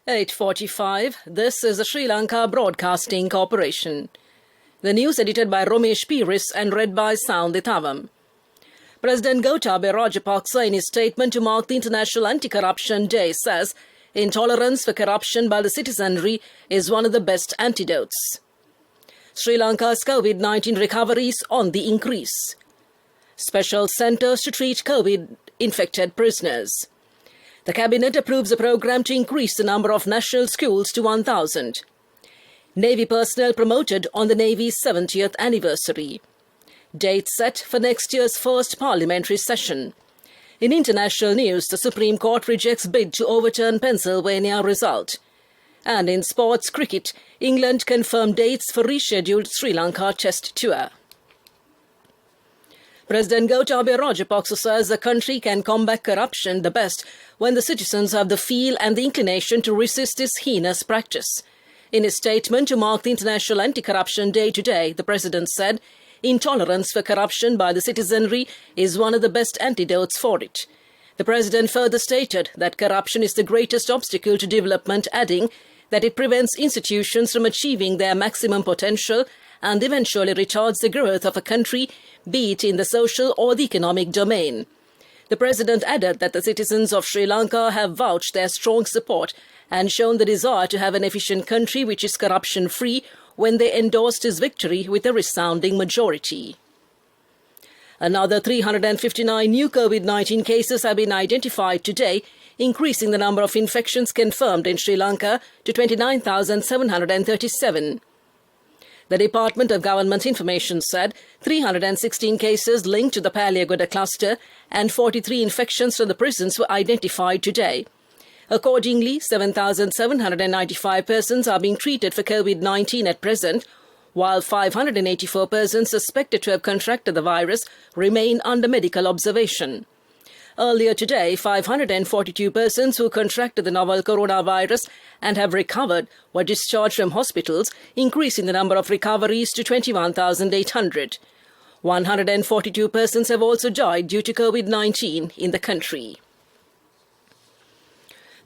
8:45. This is the Sri Lanka Broadcasting Corporation. The news edited by Romesh Piris and read by Soundithavam. President Gotabaya Rajapaksa, in his statement to mark the International Anti-Corruption Day, says intolerance for corruption by the citizenry is one of the best antidotes. Sri Lanka's COVID-19 recovery is on the increase. Special centres to treat COVID-infected prisoners. The Cabinet approves a programme to increase the number of national schools to 1,000. Navy personnel promoted on the Navy's 70th anniversary. Date set for next year's first parliamentary session. In international news, the Supreme Court rejects bid to overturn Pennsylvania result. And in sports cricket, England confirmed dates for rescheduled Sri Lanka Test tour. President Gotabaya Rajapaksa says the country can combat corruption the best when the citizens have the feel and the inclination to resist this heinous practice. In his statement to mark the International Anti-Corruption Day today, the President said, intolerance for corruption by the citizenry is one of the best antidotes for it. The President further stated that corruption is the greatest obstacle to development, adding that it prevents institutions from achieving their maximum potential and eventually retards the growth of a country, be it in the social or the economic domain. The President added that the citizens of Sri Lanka have vouched their strong support and shown the desire to have an efficient country which is corruption-free when they endorsed his victory with a resounding majority. Another 359 new COVID-19 cases have been identified today, increasing the number of infections confirmed in Sri Lanka to 29,737. The Department of Government Information said 316 cases linked to the Paliagoda cluster and 43 infections from the prisons were identified today. Accordingly, 7,795 persons are being treated for COVID-19 at present, while 584 persons suspected to have contracted the virus remain under medical observation. Earlier today, 542 persons who contracted the novel coronavirus and have recovered were discharged from hospitals, increasing the number of recoveries to 21,800. 142 persons have also died due to COVID-19 in the country.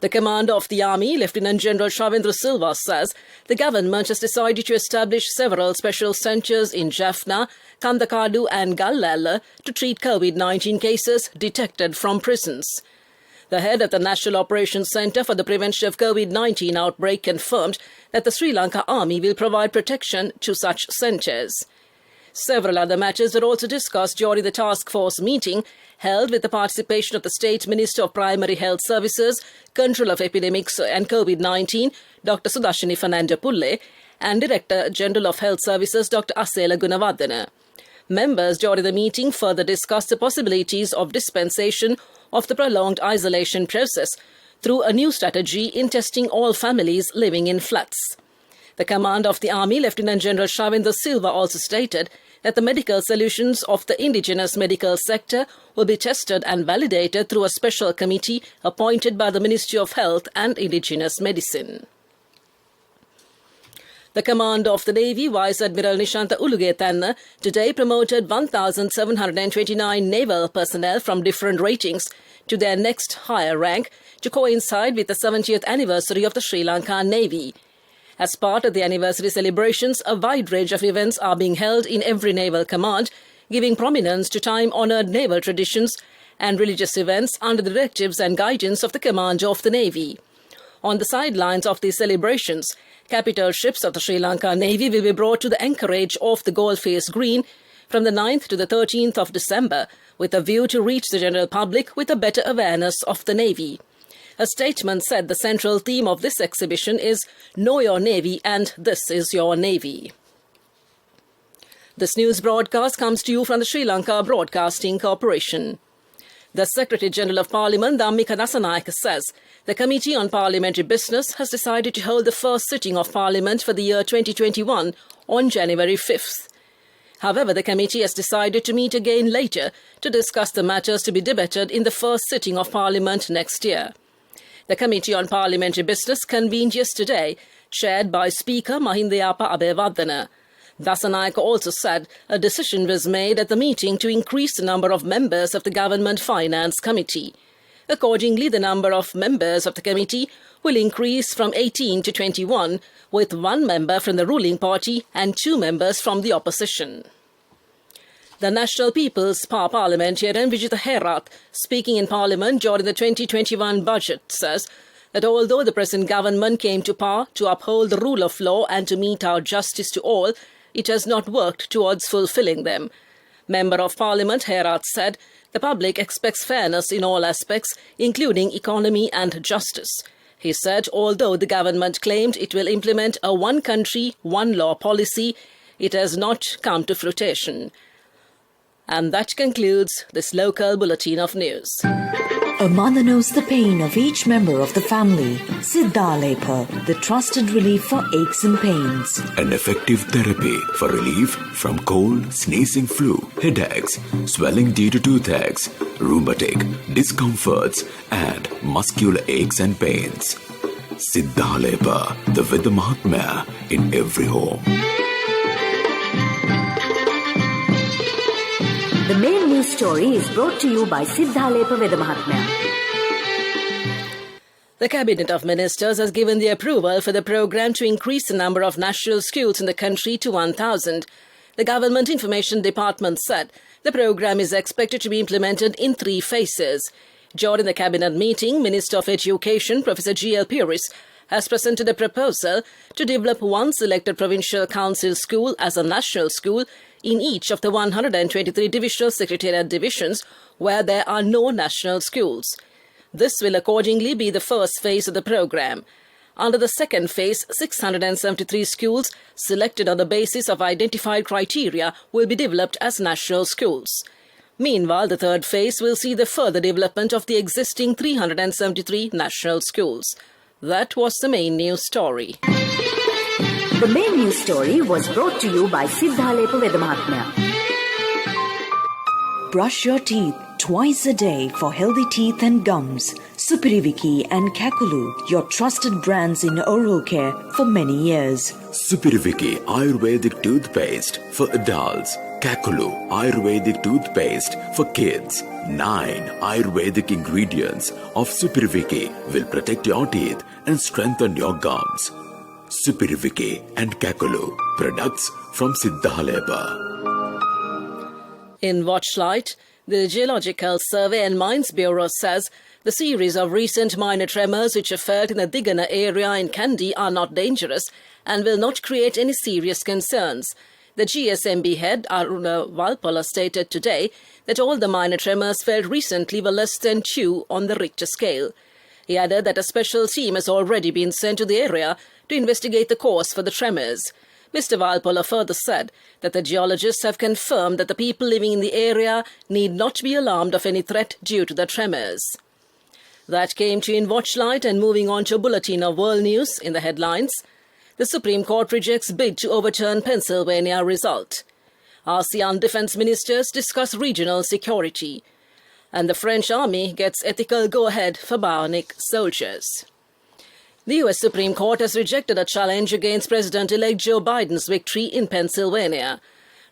The Commander of the Army, Lieutenant General Shavindra Silva, says the government has decided to establish several special centres in Jaffna, Kandakadu and Gallala to treat COVID-19 cases detected from prisons. The head of the National Operations Centre for the Prevention of COVID-19 outbreak confirmed that the Sri Lanka Army will provide protection to such centres. Several other matters were also discussed during the task force meeting held with the participation of the State Minister of Primary Health Services, Control of Epidemics and COVID-19, Dr. Sudashini Fernando Pulle, and Director General of Health Services, Dr. Asela Gunawardena. Members during the meeting further discussed the possibilities of dispensation of the prolonged isolation process through a new strategy in testing all families living in flats. The Commander of the Army, Lieutenant General Shavindra Silva, also stated that the medical solutions of the indigenous medical sector will be tested and validated through a special committee appointed by the Ministry of Health and Indigenous Medicine. The Commander of the Navy, Vice Admiral Nishanta Ulugetanna, today promoted 1,729 naval personnel from different ratings to their next higher rank to coincide with the 70th anniversary of the Sri Lanka Navy. As part of the anniversary celebrations, a wide range of events are being held in every naval command, giving prominence to time-honoured naval traditions and religious events under the directives and guidance of the Commander of the Navy. On the sidelines of these celebrations, capital ships of the Sri Lanka Navy will be brought to the anchorage off the Goldface Green from the 9th to the 13th of December, with a view to reach the general public with a better awareness of the Navy. A statement said the central theme of this exhibition is Know Your Navy and This is Your Navy. This news broadcast comes to you from the Sri Lanka Broadcasting Corporation. The Secretary-General of Parliament, Dhammika Nasanayake, says the Committee on Parliamentary Business has decided to hold the first sitting of Parliament for the year 2021 on January 5th. However, the committee has decided to meet again later to discuss the matters to be debated in the first sitting of Parliament next year. The Committee on Parliamentary Business convened yesterday, chaired by Speaker Mahindayapa Abeyewardena. Dasanayake also said a decision was made at the meeting to increase the number of members of the Government Finance Committee. Accordingly, the number of members of the committee will increase from 18 to 21, with 1 member from the ruling party and 2 members from the opposition. The National People's Parliamentarian Vijitha Herath, speaking in Parliament during the 2021 budget, says that although the present government came to power to uphold the rule of law and to mete out justice to all, it has not worked towards fulfilling them. Member of Parliament Herath said the public expects fairness in all aspects, including economy and justice. He said although the government claimed it will implement a one country, one law policy, it has not come to fruition. And that concludes this local bulletin of news. A mother knows the pain of each member of the family. Siddhalepa, the trusted relief for aches and pains. An effective therapy for relief from cold, sneezing, flu, headaches, swelling due to toothaches, rheumatic, discomforts, and muscular aches and pains. Siddhalepa, the Vedha Mahatmya in every home. The main news story is brought to you by Siddhalepa Vedha Mahatmya. The Cabinet of Ministers has given the approval for the programme to increase the number of national schools in the country to 1,000. The Government Information Department said the programme is expected to be implemented in 3 phases. During the Cabinet meeting, Minister of Education, Professor G.L. Puris, has presented a proposal to develop one selected provincial council school as a national school in each of the 123 divisional secretariat divisions where there are no national schools. This will accordingly be the first phase of the programme. Under the second phase, 673 schools selected on the basis of identified criteria will be developed as national schools. Meanwhile, the third phase will see the further development of the existing 373 national schools. That was the main news story. The main news story was brought to you by Siddhalepa Vedha Mahatmya. Brush your teeth twice a day for healthy teeth and gums. Supiriviki and Kakulu, your trusted brands in oral care for many years. Supiriviki Ayurvedic toothpaste for adults. Kakulu Ayurvedic toothpaste for kids. 9 Ayurvedic ingredients of Supiriviki will protect your teeth and strengthen your gums. Supiriviki and Kakulu, products from Siddhalepa. In Watchlight, the Geological Survey and Mines Bureau says the series of recent minor tremors which have felt in the Digana area in Kandy are not dangerous and will not create any serious concerns. The GSMB head, Aruna Valpala, stated today that all the minor tremors felt recently were less than 2 on the Richter scale. He added that a special team has already been sent to the area to investigate the cause for the tremors. Mr. Valpala further said that the geologists have confirmed that the people living in the area need not be alarmed of any threat due to the tremors. That came to in Watchlight, and moving on to a bulletin of world news in the headlines. The Supreme Court rejects bid to overturn Pennsylvania result. ASEAN defense ministers discuss regional security. And the French army gets ethical go-ahead for bionic soldiers. The U.S. Supreme Court has rejected a challenge against President-elect Joe Biden's victory in Pennsylvania.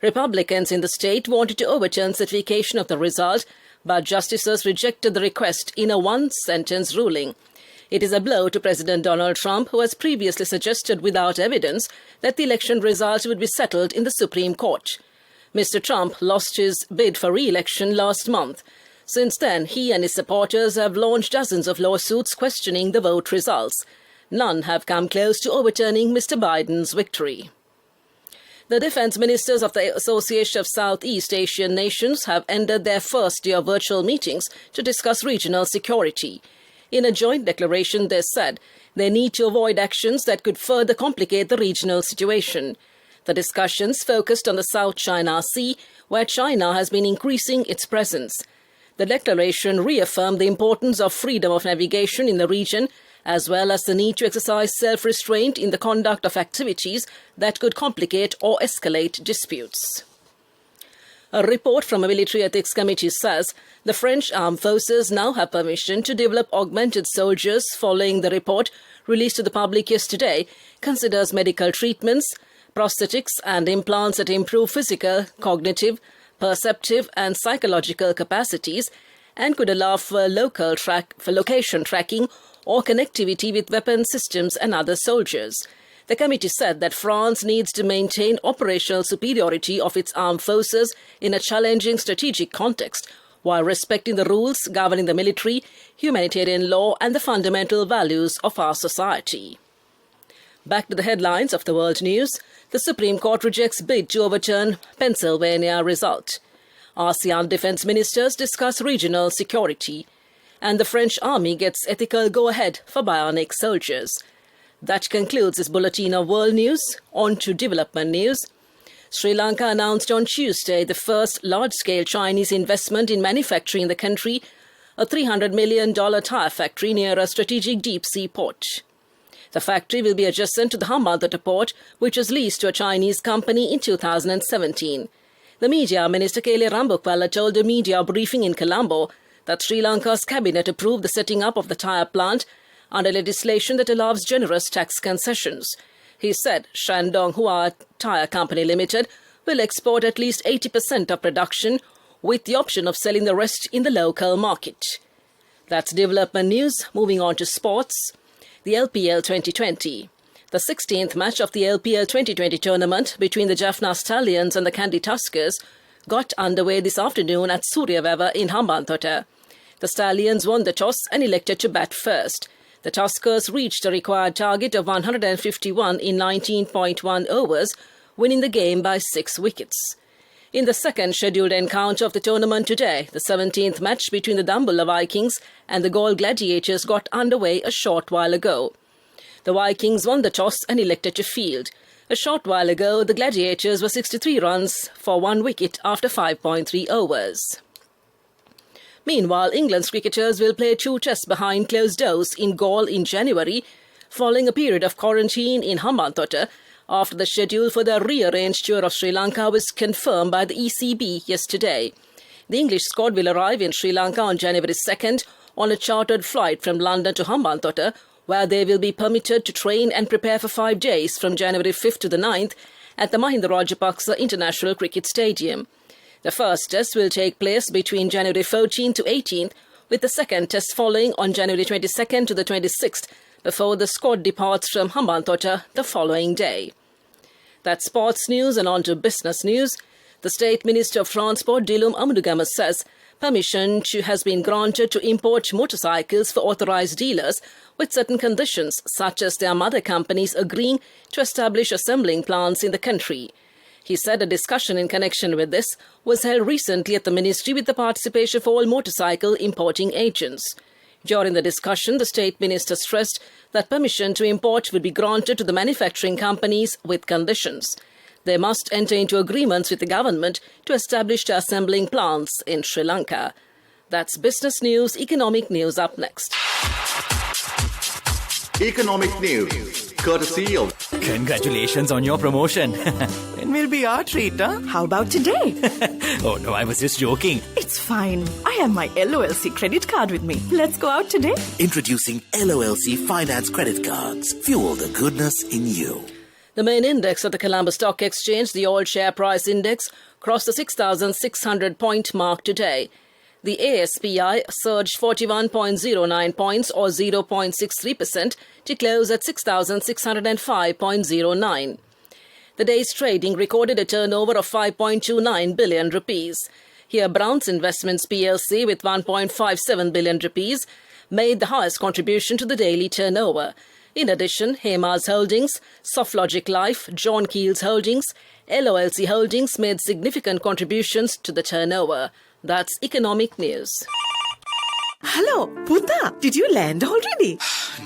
Republicans in the state wanted to overturn certification of the result, but justices rejected the request in a one-sentence ruling. It is a blow to President Donald Trump, who has previously suggested without evidence that the election result would be settled in the Supreme Court. Mr. Trump lost his bid for re-election last month. Since then, he and his supporters have launched dozens of lawsuits questioning the vote results. None have come close to overturning Mr. Biden's victory. The defense ministers of the Association of Southeast Asian Nations have ended their first day of virtual meetings to discuss regional security. In a joint declaration, they said they need to avoid actions that could further complicate the regional situation. The discussions focused on the South China Sea, where China has been increasing its presence. The declaration reaffirmed the importance of freedom of navigation in the region, as well as the need to exercise self-restraint in the conduct of activities that could complicate or escalate disputes. A report from a military ethics committee says the French armed forces now have permission to develop augmented soldiers following the report released to the public yesterday considers medical treatments, prosthetics and implants that improve physical, cognitive, perceptive and psychological capacities and could allow for location tracking or connectivity with weapon systems and other soldiers. The committee said that France needs to maintain operational superiority of its armed forces in a challenging strategic context, while respecting the rules governing the military, humanitarian law and the fundamental values of our society. Back to the headlines of the world news. The Supreme Court rejects bid to overturn Pennsylvania result. ASEAN defense ministers discuss regional security. And the French army gets ethical go-ahead for bionic soldiers. That concludes this bulletin of world news. On to development news. Sri Lanka announced on Tuesday the first large-scale Chinese investment in manufacturing in the country, a $300 million tyre factory near a strategic deep-sea port. The factory will be adjacent to the Hambantota port, which was leased to a Chinese company in 2017. The Media Minister Kele Rambukwala told a media briefing in Colombo that Sri Lanka's cabinet approved the setting up of the tyre plant under legislation that allows generous tax concessions. He said Shandong Hua Tyre Company Limited will export at least 80% of production, with the option of selling the rest in the local market. That's development news. Moving on to sports. The LPL 2020. The 16th match of the LPL 2020 tournament between the Jaffna Stallions and the Kandy Tuskers got underway this afternoon at Suryaveva in Hambantota. The Stallions won the toss and elected to bat first. The Tuskers reached a required target of 151 in 19.1 overs, winning the game by 6 wickets. In the second scheduled encounter of the tournament today, the 17th match between the Dambulla Vikings and the Galle Gladiators got underway a short while ago. The Vikings won the toss and elected to field. A short while ago, the Gladiators were 63 runs for 1 wicket after 5.3 overs. Meanwhile, England's cricketers will play 2 tests behind closed doors in Galle in January, following a period of quarantine in Hambantota after the schedule for the rearranged tour of Sri Lanka was confirmed by the ECB yesterday. The English squad will arrive in Sri Lanka on January 2nd on a chartered flight from London to Hambantota, where they will be permitted to train and prepare for 5 days from January 5th to the 9th at the Mahinda Rajapaksa International Cricket Stadium. The first test will take place between January 14th to 18th, with the second test following on January 22nd to the 26th, before the squad departs from Hambantota the following day. That's sports news, and on to business news. The State Minister of Transport, Dilum Amunugama, says permission has been granted to import motorcycles for authorised dealers with certain conditions, such as their mother companies agreeing to establish assembling plants in the country. He said a discussion in connection with this was held recently at the ministry with the participation of all motorcycle importing agents. During the discussion, the State Minister stressed that permission to import would be granted to the manufacturing companies with conditions. They must enter into agreements with the government to establish the assembling plants in Sri Lanka. That's business news. Economic news up next. Economic news, courtesy of... Congratulations on your promotion. It will be our treat, huh? How about today? Oh no, I was just joking. It's fine. I have my LOLC credit card with me. Let's go out today. Introducing LOLC Finance Credit Cards. Fuel the goodness in you. The main index of the Colombo Stock Exchange, the All Share Price Index, crossed the 6,600-point mark today. The ASPI surged 41.09 points or 0.63% to close at 6,605.09. The day's trading recorded a turnover of 5.29 billion rupees. Here, Brown's Investments PLC with 1.57 billion rupees made the highest contribution to the daily turnover. In addition, Hema's Holdings, Softlogic Life, John Keel's Holdings, LOLC Holdings made significant contributions to the turnover. That's economic news. Hello, Puta. Did you land already?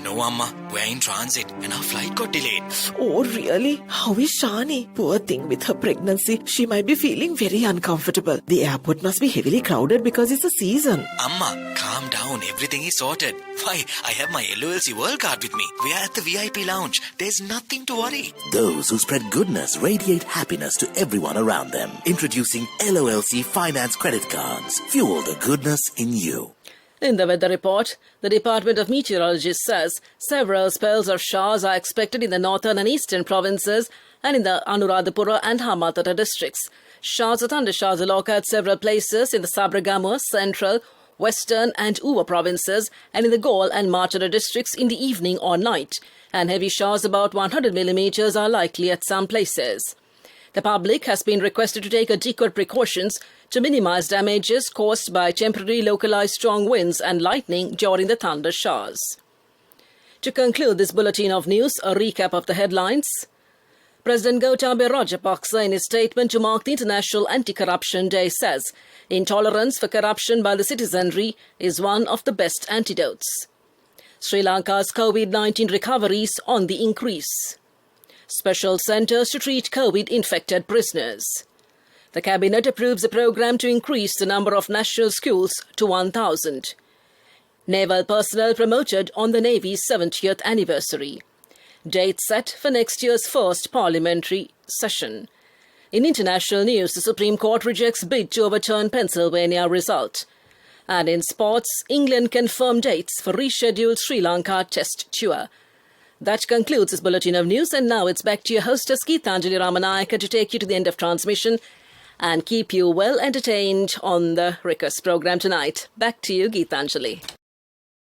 No, Amma. We're in transit and our flight got delayed. Oh, really? How is Shani? Poor thing with her pregnancy. She might be feeling very uncomfortable. The airport must be heavily crowded because it's a season. Amma, calm down. Everything is sorted. Why, I have my LOLC World Card with me. We are at the VIP lounge. There's nothing to worry. Those who spread goodness radiate happiness to everyone around them. Introducing LOLC Finance Credit Cards. Fuel the goodness in you. In the weather report, the Department of Meteorology says several spells of showers are expected in the northern and eastern provinces and in the Anuradhapura and Hambantota districts. Showers or thundershowers will occur at several places in the Sabaragamuwa, central, western and Uva provinces and in the Gaul and Martara districts in the evening or night, and heavy showers about 100 millimeters are likely at some places. The public has been requested to take adequate precautions to minimize damages caused by temporary localized strong winds and lightning during the thunder showers. To conclude this bulletin of news, a recap of the headlines. President Gotabaya Rajapaksa, in his statement to mark the International Anti-Corruption Day, says intolerance for corruption by the citizenry is one of the best antidotes. Sri Lanka's COVID-19 recoveries on the increase. Special centres to treat COVID-infected prisoners. The Cabinet approves a programme to increase the number of national schools to 1,000. Naval personnel promoted on the Navy's 70th anniversary. Date set for next year's first parliamentary session. In international news, the Supreme Court rejects bid to overturn Pennsylvania result. And in sports, England confirmed dates for rescheduled Sri Lanka Test tour. That concludes this bulletin of news, and now it's back to your hostess Geethanjali Ramanayaka to take you to the end of transmission and keep you well entertained on the request program tonight. Back to you, Geethanjali.